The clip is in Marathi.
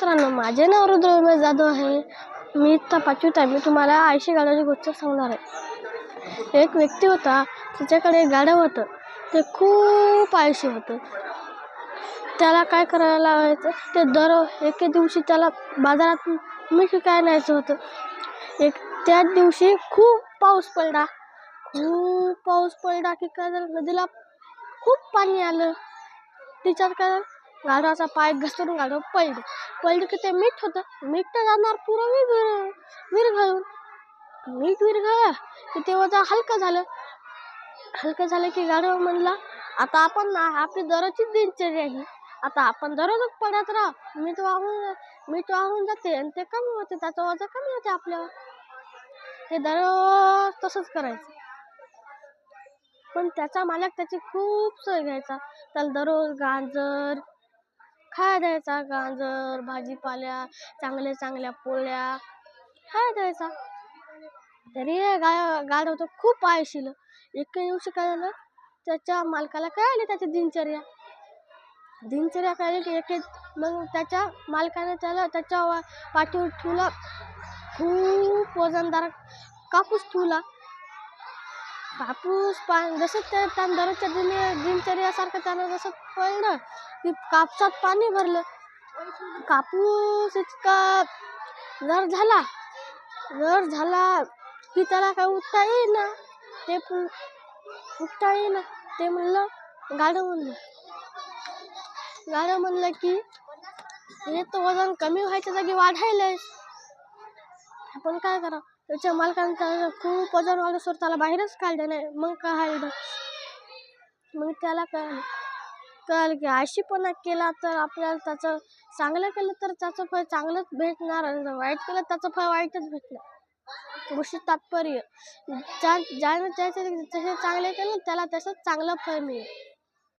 मित्रांनो, माझे नाव रुद्र जाधव आहे. मी इथं 5वीत आहे. मी तुम्हाला आळशी गाढवाची गोष्ट सांगणार आहे. एक व्यक्ती होता, त्याच्याकडे एक गाढव होतं. ते खूप आळशी होतं. त्याला काय करायला लावायचं, ते एके दिवशी त्याला बाजारात मीठ विकायला न्यायचं होतं. त्याच दिवशी खूप पाऊस पडला की काय झालं, नदीला खूप पाणी आलं. तिच्यात काय झालं, गाढवाचा पाय घसरून गाढव पडलं की ते मीठ होतं. मीठ तर जाणार पुरं विरघळून. मीठ विरघळलं की ते वजा हलकं झालं की गाढव म्हणला, आता आपण आपली दररोजची दिनचर्या ही, आता आपण दररोजच पडत राहू. मीठ वाहून जाते आणि ते कमी होते, त्याचं वजन कमी होते आपल्यावर. ते दररोज तसंच करायचं. पण त्याचा मालक त्याची खूप सोय घ्यायचा. त्याला दररोज गाजर खायला द्यायचा, गाजर, भाजीपाल्या, चांगल्या पोळ्या खायला द्यायचा. तरी गाढव होतं खूप आळशीलं. एके दिवशी काय झालं, त्याच्या मालकाला कळाली त्याची दिनचर्या कळली की मग त्याच्या मालकाने त्याला त्याच्या पाठीवर ठेवला, खूप वजनदार कापूस ठेवला. जसं ते त्यानं दररोजच्या दिनचर्यासारखं त्यानं जसं पळलं की कापसात पाणी भरलं. कापूस इतका जड झाला की त्याला काय उठता येईना. ते गाढव म्हणलं की हे तर वजन कमी व्हायच्या जागी वाढायलंय, आपण काय करा. त्याच्या मालकाने त्याला खूप वजन वाढलं, त्याला बाहेरच काढलं नाही. मग त्याला कळालं की आळशीपणा केला तर आपल्याला त्याचं चांगलं केलं तर त्याचं फळ चांगलंच भेटणार, आणि वाईट केलं त्याचं फळ वाईटच भेटणार. गोष्टी तात्पर्य, ज्याने जसे चांगले केलं त्याला तसंच चांगलं फळ मिळेल.